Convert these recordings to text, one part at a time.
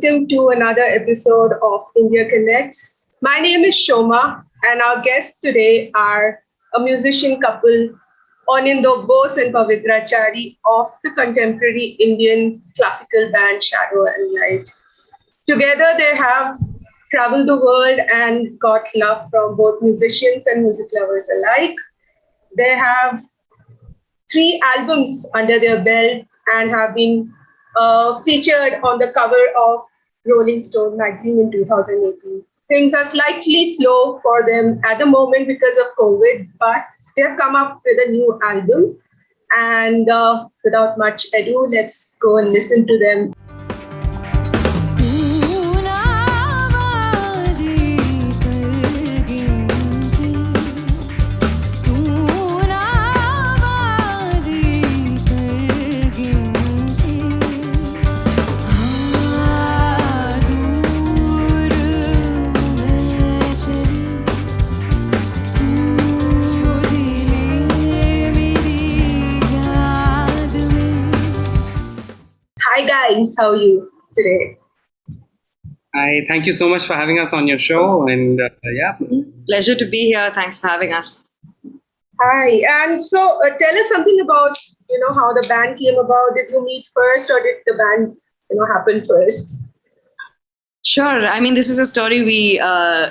welcome to another episode of India Connects. My name is Shoma, and our guests today are a musician couple, Anindo Bose and Pavithra Chari of the contemporary Indian classical band Shadow and Light. Together, they have traveled the world and got love from both musicians and music lovers alike. They have 3 albums under their belt and have been featured on the cover of Rolling Stone magazine in 2018. Things are slightly slow for them at the moment because of COVID, but they have come up with a new album. And without much ado, let's go and listen to them. Hi guys, how are you today? Hi, thank you so much for having us on your show. And Pleasure to be here. Thanks for having us. Hi, and so tell us something about how the band came about. Did you meet first, or did the band happen first? Sure. I mean, this is a story we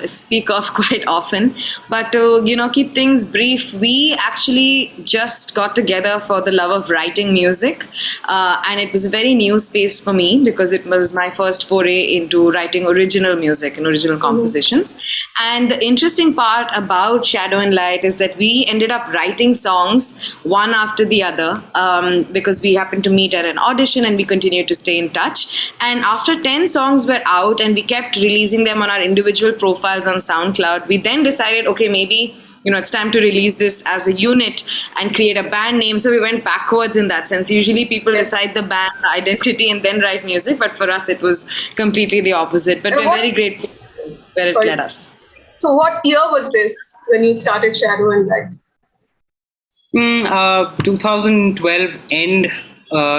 speak of quite often. But to, keep things brief, we actually just got together for the love of writing music. And it was a very new space for me because it was my first foray into writing original music and original compositions. And the interesting part about Shadow and Light is that we ended up writing songs one after the other because we happened to meet at an audition and we continued to stay in touch. And after 10 songs were out, and we kept releasing them on our individual profiles on SoundCloud, we then decided, okay, maybe it's time to release this as a unit and create a band name. So we went backwards in that sense. Usually people decide the band identity and then write music, but for us it was completely the opposite. But we're very grateful where it led us. So what year was this when you started Shadow and Light? 2012 end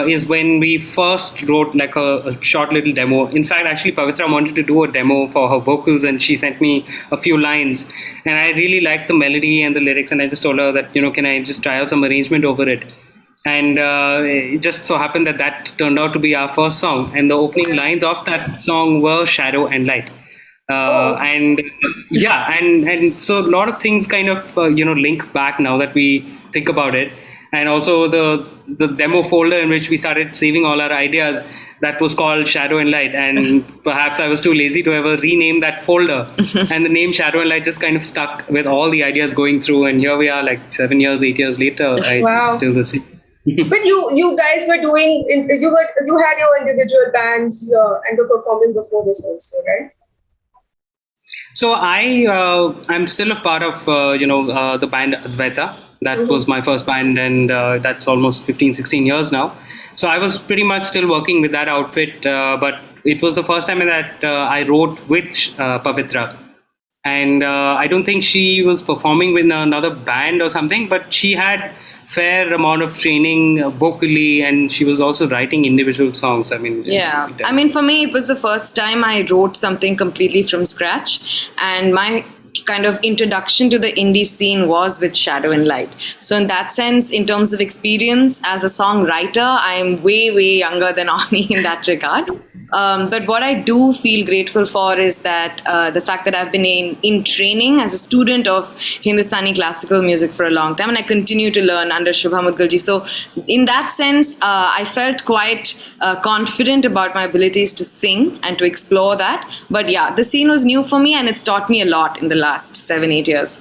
is when we first wrote like a short little demo. In fact, actually, Pavithra wanted to do a demo for her vocals, and she sent me a few lines. And I really liked the melody and the lyrics, and I just told her that, can I just try out some arrangement over it? And it just so happened that turned out to be our first song. And the opening lines of that song were Shadow and Light. And so a lot of things kind of link back now that we think about it. And also the demo folder in which we started saving all our ideas, that was called Shadow and Light. And perhaps I was too lazy to ever rename that folder. And the name Shadow and Light just kind of stuck with all the ideas going through. And here we are, like 7 years, 8 years later. Wow. Still the same. But you guys were doing, you had your individual bands and were performing before this also, right? So I'm still a part of the band Advaita. That was my first band, and that's almost 15, 16 years now. So I was pretty much still working with that outfit, but it was the first time that I wrote with Pavithra. And I don't think she was performing with another band or something, but she had fair amount of training vocally, and she was also writing individual songs. I mean, for me, it was the first time I wrote something completely from scratch, and my kind of introduction to the indie scene was with Shadow and Light. So in that sense, in terms of experience as a songwriter, I'm way, way younger than Ani in that regard. But what I do feel grateful for is that the fact that I've been in training as a student of Hindustani classical music for a long time, and I continue to learn under Shubha Mudgalji. So in that sense, I felt quite confident about my abilities to sing and to explore that. But yeah, the scene was new for me, and it's taught me a lot in the last 7-8 years.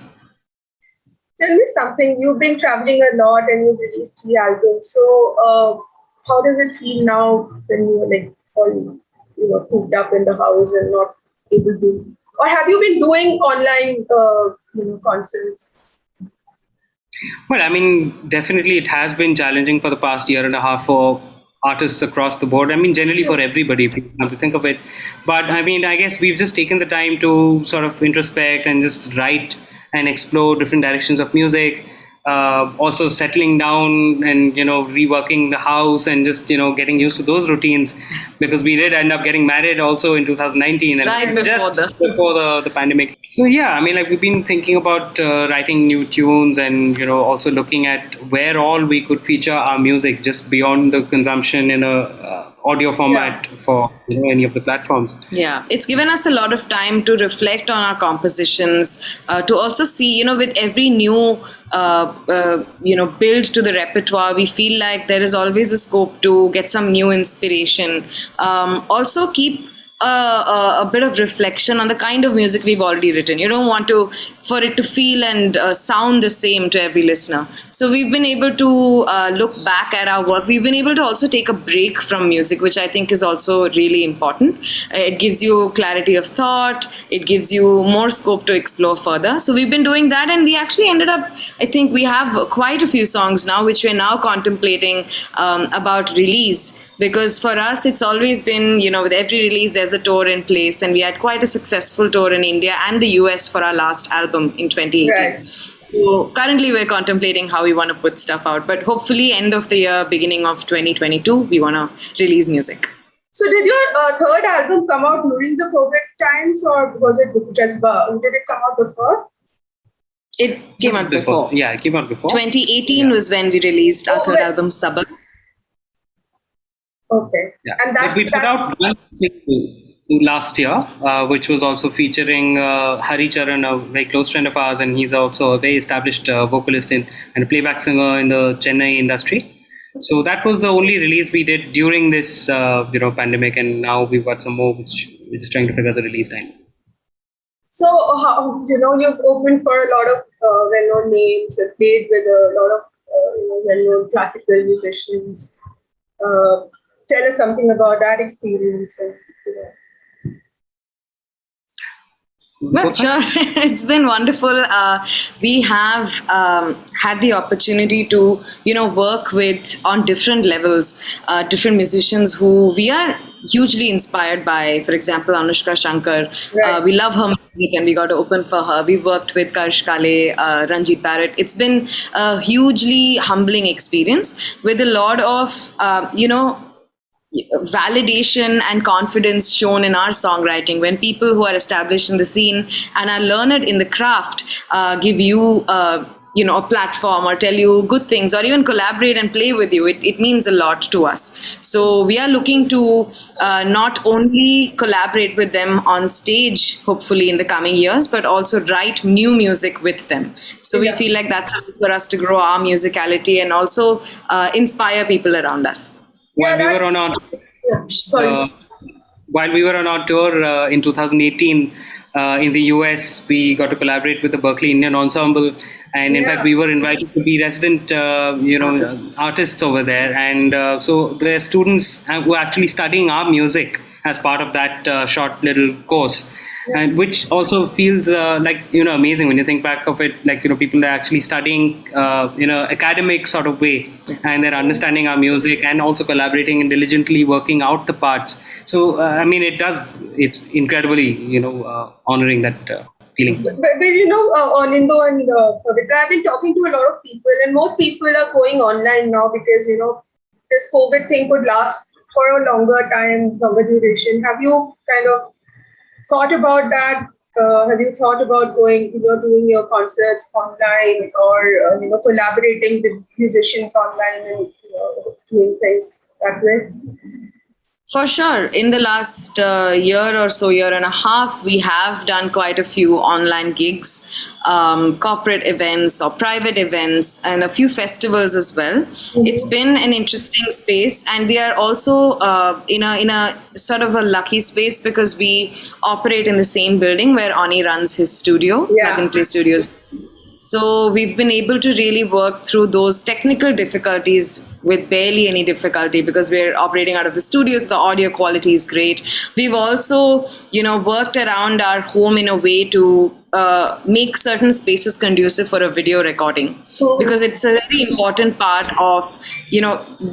Tell me something. You've been traveling a lot and you've released 3 albums. So how does it feel now when you're all cooped up in the house and not able to? Or have you been doing online concerts? Well, I mean, definitely it has been challenging for the past year and a half for artists across the board. I mean, generally for everybody, if you have to think of it. But I mean, I guess we've just taken the time to sort of introspect and just write and explore different directions of music. also settling down and reworking the house and just getting used to those routines, because we did end up getting married also in 2019, and Right before the pandemic. So yeah, I mean, like, we've been thinking about writing new tunes and also looking at where all we could feature our music just beyond the consumption in a audio format for any of the platforms. Yeah, it's given us a lot of time to reflect on our compositions, to also see, with every new, build to the repertoire, we feel like there is always a scope to get some new inspiration. Also keep a bit of reflection on the kind of music we've already written. You don't want for it to feel and sound the same to every listener. So we've been able to look back at our work. We've been able to also take a break from music, which I think is also really important. It gives you clarity of thought. It gives you more scope to explore further. So we've been doing that, and we actually ended up, I think we have quite a few songs now, which we're now contemplating about release. Because for us, it's always been, with every release, there's a tour in place. And we had quite a successful tour in India and the US for our last album in 2018. Right. So currently, we're contemplating how we want to put stuff out. But hopefully, end of the year, beginning of 2022, we want to release music. So did your third album come out during the COVID times, or was it just, did it come out before? It came out before. Yeah, it came out before. 2018 was when we released our third album, Sabar. Okay. Yeah. And we put out one single last year, which was also featuring Hari Charan, a very close friend of ours, and he's also a very established vocalist and a playback singer in the Chennai industry. So that was the only release we did during this pandemic, and now we've got some more, which we're just trying to figure out the release time. So you've opened for a lot of well-known names, and played with a lot of well-known classical musicians. Tell us something about that experience. Well, sure. It's been wonderful. We have had the opportunity to, work on different levels, different musicians who we are hugely inspired by. For example, Anoushka, Shankar. Right. We love her music, and we got to open for her. We worked with Karsh Kale, Ranjit, Barot. It's been a hugely humbling experience with a lot of, validation and confidence shown in our songwriting when people who are established in the scene and are learned in the craft give you a platform or tell you good things or even collaborate and play with you. It means a lot to us. So we are looking to not only collaborate with them on stage, hopefully in the coming years, but also write new music with them. So we feel like that's for us to grow our musicality and also inspire people around us. While we were on our tour in 2018 in the US, we got to collaborate with the Berkeley Indian Ensemble, and in fact, we were invited to be resident, artists over there, and so the students were actually studying our music as part of that short little course. And which also feels amazing when you think back of it, people are actually studying academic sort of way, and they're understanding our music and also collaborating and diligently working out the parts. So it's incredibly honoring that feeling. But Anindo and Pavithra, I've been talking to a lot of people, and most people are going online now because this COVID thing could last for a longer duration. Have you kind of thought about that? Have you thought about doing your concerts online, or collaborating with musicians online and doing things that way? For sure. In the last year or so, year and a half, we have done quite a few online gigs, corporate events or private events, and a few festivals as well. Mm-hmm. It's been an interesting space, and we are also in a sort of a lucky space because we operate in the same building where Ani runs his studio, Plug and Play Studios. So we've been able to really work through those technical difficulties with barely any difficulty because we're operating out of the studios. The audio quality is great. We've also, worked around our home in a way to make certain spaces conducive for a video recording, because it's a very important part of,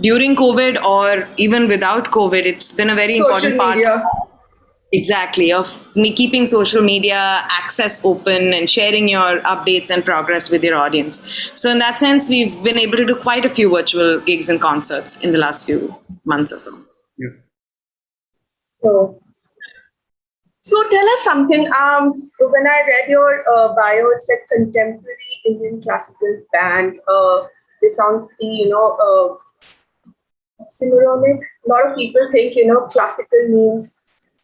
during COVID or even without COVID, it's been a very social important media. part. Exactly, of me keeping social media access open and sharing your updates and progress with your audience. So in that sense, we've been able to do quite a few virtual gigs and concerts in the last few months or so. Yeah. So, so tell us something. When I read your bio, it said contemporary Indian classical band. They sound pretty, oxymoronic. A lot of people think, classical means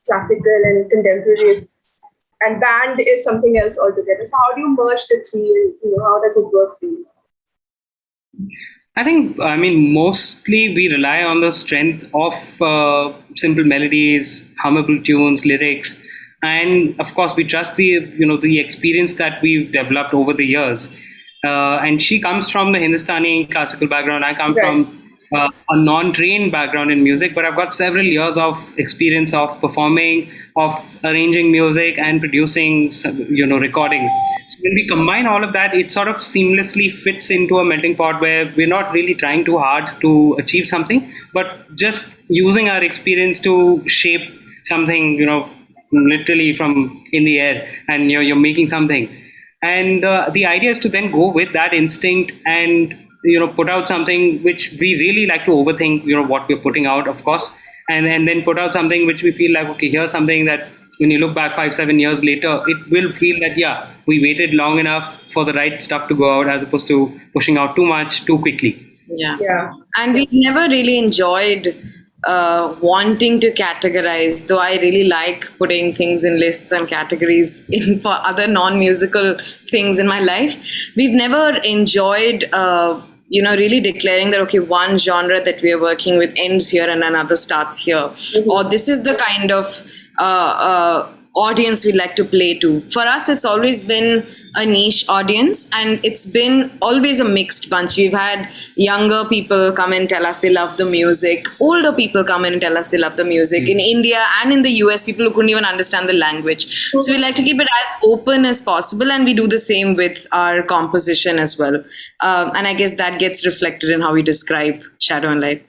classical and contemporary is, and band is something else altogether. So how do you merge the three? And, how does it work for you? I think, mostly we rely on the strength of simple melodies, hummable tunes, lyrics, and of course we trust the experience that we've developed over the years. And she comes from the Hindustani classical background. I come from a non-trained background in music, but I've got several years of experience of performing, of arranging music and producing, recording. So when we combine all of that, it sort of seamlessly fits into a melting pot where we're not really trying too hard to achieve something, but just using our experience to shape something, literally from in the air, and you're making something. And the idea is to then go with that instinct and put out something which we really like to overthink, what we're putting out, of course, and then put out something which we feel like, okay, here's something that when you look back 5-7 years later, it will feel that, yeah, we waited long enough for the right stuff to go out, as opposed to pushing out too much too quickly. Yeah. And we never really enjoyed wanting to categorize, though I really like putting things in lists and categories in for other non-musical things in my life. We've never enjoyed really declaring that, okay, one genre that we are working with ends here and another starts here, or this is the kind of audience we like to play to. For us, it's always been a niche audience, and it's been always a mixed bunch. We've had younger people come and tell us they love the music, older people come in and tell us they love the music. In India and in the US, people who couldn't even understand the language. So we like to keep it as open as possible, and we do the same with our composition as well. And I guess that gets reflected in how we describe Shadow and Light.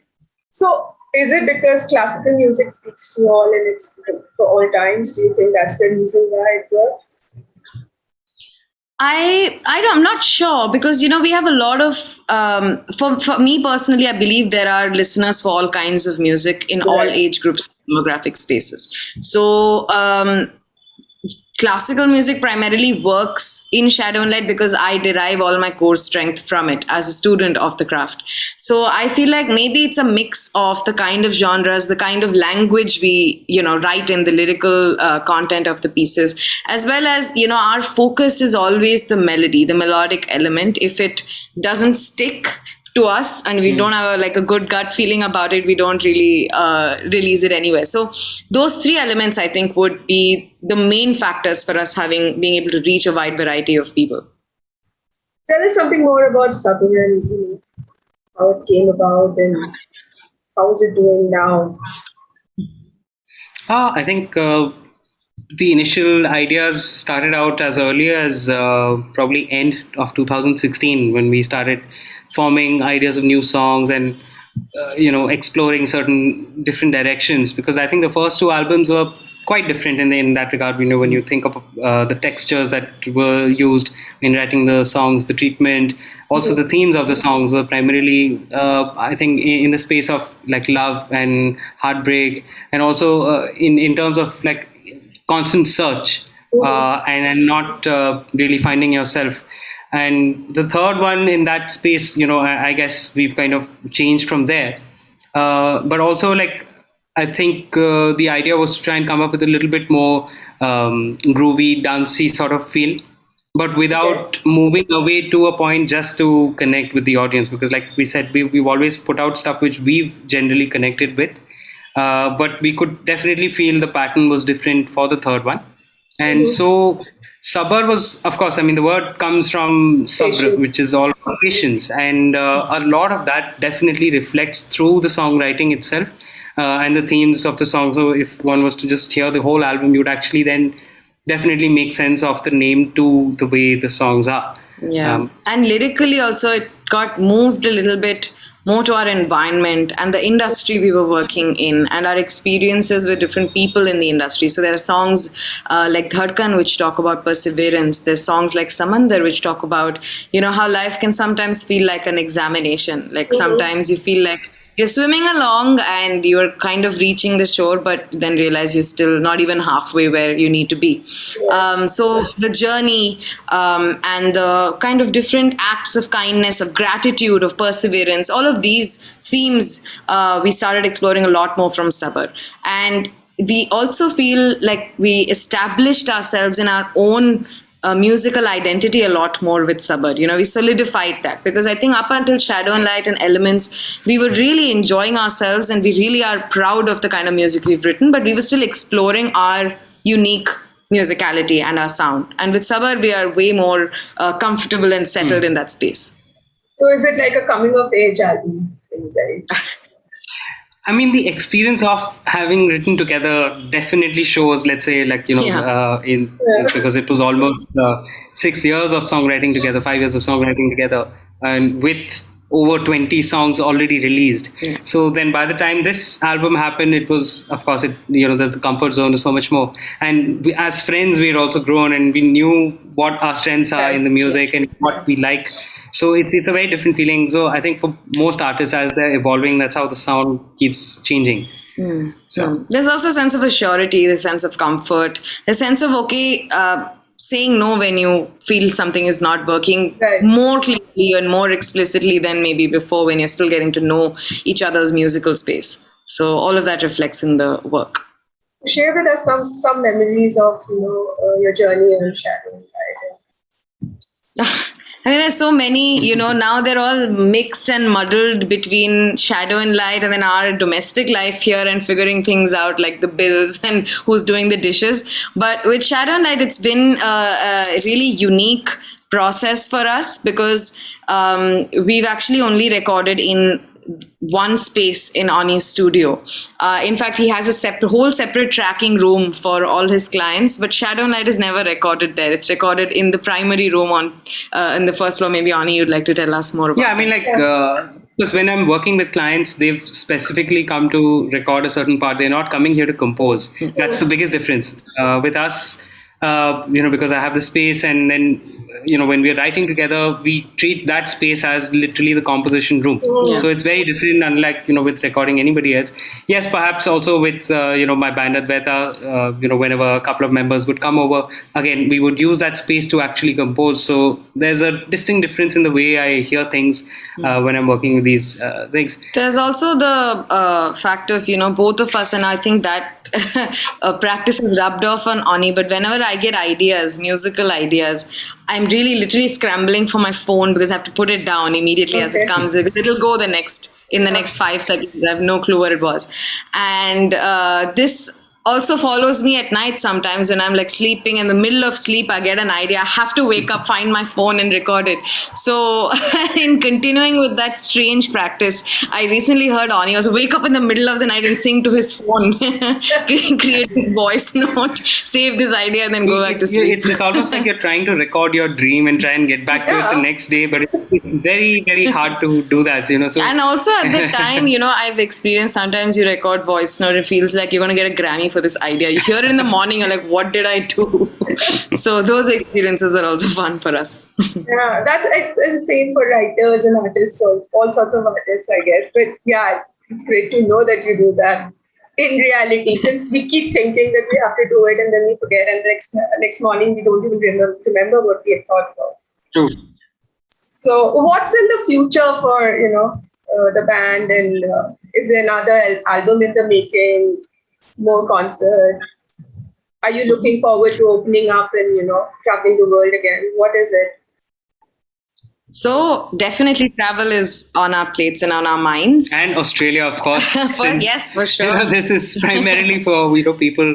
So is it because classical music speaks to all and it's for all times? Do you think that's the reason why it works? I'm not sure, because we have a lot of for me personally, I believe there are listeners for all kinds of music in all age groups, demographic spaces. So classical music primarily works in Shadow and Light because I derive all my core strength from it as a student of the craft. So I feel like maybe it's a mix of the kind of genres, the kind of language we, write in the lyrical content of the pieces, as well as, our focus is always the melody, the melodic element. If it doesn't stick to us and we don't have a good gut feeling about it, we don't really release it anywhere. So those three elements, I think, would be the main factors for us being able to reach a wide variety of people. Tell us something more about Sabar and how it came about and how is it doing now? I think the initial ideas started out as early as probably end of 2016, when we started forming ideas of new songs and exploring certain different directions, because I think the first two albums were quite different in that regard. When you think of the textures that were used in writing the songs, the treatment, also the themes of the songs were primarily I think in the space of like love and heartbreak, and also in terms of like constant search and not really finding yourself. And the third one in that space, I guess we've kind of changed from there. But also, like, I think the idea was to try and come up with a little bit more groovy, dancey sort of feel, but without moving away to a point just to connect with the audience. Because, like we said, we've always put out stuff which we've generally connected with. But we could definitely feel the pattern was different for the third one. And so Sabar was, of course, the word comes from Sabr, which is all patience. And a lot of that definitely reflects through the songwriting itself and the themes of the song. So if one was to just hear the whole album, you would actually then definitely make sense of the name to the way the songs are. Yeah. And lyrically also, it got moved a little bit more to our environment and the industry we were working in, and our experiences with different people in the industry. So there are songs like Dhadkan, which talk about perseverance. There's songs like Samandar, which talk about, how life can sometimes feel like an examination. Like sometimes you feel like you're swimming along and you're kind of reaching the shore, but then realize you're still not even halfway where you need to be. So the journey and the kind of different acts of kindness, of gratitude, of perseverance, all of these themes we started exploring a lot more from Sabar. And we also feel like we established ourselves in our own musical identity a lot more with Sabar. We solidified that, because I think up until Shadow and Light and Elements, we were really enjoying ourselves and we really are proud of the kind of music we've written, but we were still exploring our unique musicality and our sound. And with Sabar, we are way more comfortable and settled in that space. So is it like a coming of age album for you guys? I mean, the experience of having written together definitely shows, let's say, because it was almost 6 years of songwriting together, 5 years of songwriting together, and with over 20 songs already released. So then by the time this album happened, it was, of course, the comfort zone is so much more. And as friends, we had also grown and we knew what our strengths are in the music and what we like. So it's a very different feeling. So I think for most artists, as they're evolving, that's how the sound keeps changing. So there's also a sense of assurity, the sense of comfort, the sense of, saying no when you feel something is not working more clearly and more explicitly than maybe before, when you're still getting to know each other's musical space. So all of that reflects in the work. Share with us some memories of your journey on Shadow and Light. I mean, there's so many, now they're all mixed and muddled between Shadow and Light and then our domestic life here and figuring things out, like the bills and who's doing the dishes. But with Shadow and Light, it's been a really unique process for us, because we've actually only recorded in one space in Ani's studio. In fact, he has a whole separate tracking room for all his clients, but Shadow and Light is never recorded there. It's recorded in the primary room in the first floor. Maybe Ani, you'd like to tell us more about I mean, because when I'm working with clients, they've specifically come to record a certain part. They're not coming here to compose. That's the biggest difference. With us, because I have the space, and then when we're writing together, we treat that space as literally the composition room. So it's very different, unlike with recording anybody else. Yes, perhaps also with my band Advaita, whenever a couple of members would come over, again we would use that space to actually compose. So there's a distinct difference in the way I hear things when I'm working with these things. There's also the fact of both of us, and I think that practice is rubbed off on Ani, but whenever I get ideas, musical ideas, I'm really literally scrambling for my phone because I have to put it down immediately as it comes. It'll go in the next 5 seconds. I have no clue where it was. And this also follows me at night sometimes when I'm like sleeping. In the middle of sleep, I get an idea. I have to wake up, find my phone and record it. So in continuing with that strange practice, I recently heard Ani also wake up in the middle of the night and sing to his phone, create his voice note, save this idea and then go back to sleep. It's almost like you're trying to record your dream and try and get back to it the next day, but it's very, very hard to do that. So. And also at the time, I've experienced sometimes you record voice note, it feels like you're going to get a Grammy for this idea. You hear it in the morning, you're like, what did I do? So those experiences are also fun for us. Yeah, it's the same for writers and artists, so all sorts of artists, I guess. But yeah, it's great to know that you do that in reality, because we keep thinking that we have to do it and then we forget, and next morning we don't even remember what we had thought about. True. So what's in the future for the band, and is there another album in the making? More concerts? Are you looking forward to opening up and traveling the world again? What is it? So definitely travel is on our plates and on our minds. And Australia, of course. Yes, for sure. This is primarily for people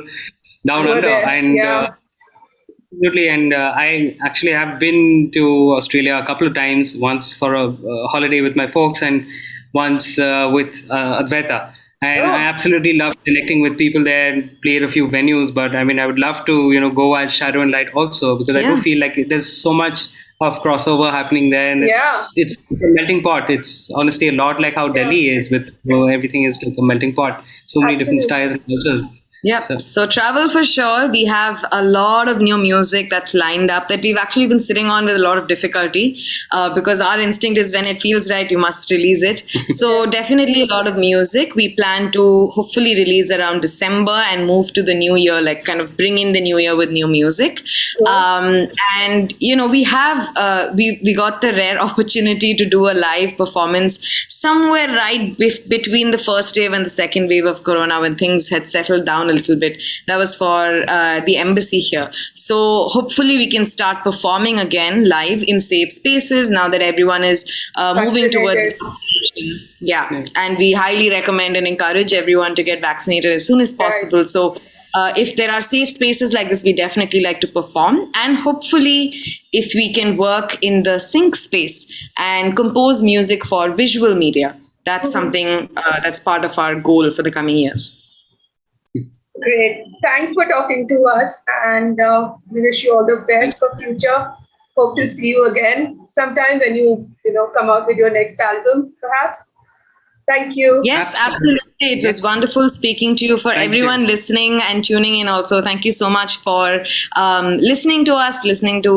down under. And absolutely. And I actually have been to Australia a couple of times. Once for a holiday with my folks, and once with Advaita. And I absolutely love connecting with people there and played a few venues. But I mean, I would love to, go as Shadow and Light also, because I do feel like there's so much of crossover happening there, and Yeah. it's a melting pot. It's honestly a lot like how Delhi is, with everything is like a melting pot. So many different Absolutely. styles and cultures. Yep. So travel for sure. We have a lot of new music that's lined up that we've actually been sitting on with a lot of difficulty because our instinct is when it feels right, you must release it. So definitely a lot of music. We plan to hopefully release around December and move to the new year, like kind of bring in the new year with new music. And we have we got the rare opportunity to do a live performance somewhere right between the first wave and the second wave of Corona, when things had settled down a little bit. That was for the embassy here. So hopefully we can start performing again live in safe spaces now that everyone is moving towards Vaccinated. vaccination. Yeah, and we highly recommend and encourage everyone to get vaccinated as soon as possible. Right. So if there are safe spaces like this, we definitely like to perform. And hopefully, if we can work in the sync space and compose music for visual media, that's something that's part of our goal for the coming years. Great. Thanks for talking to us, and we wish you all the best for future. Hope to see you again sometime when you come out with your next album, perhaps. Thank you. Yes, absolutely. It was wonderful speaking to you. For everyone listening and tuning in also, thank you so much for listening to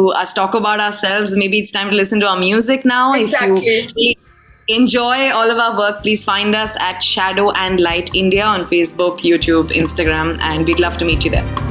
us talk about ourselves. Maybe it's time to listen to our music now. Exactly. If you enjoy all of our work, please find us at Shadow and Light India on Facebook, YouTube, Instagram, and we'd love to meet you there.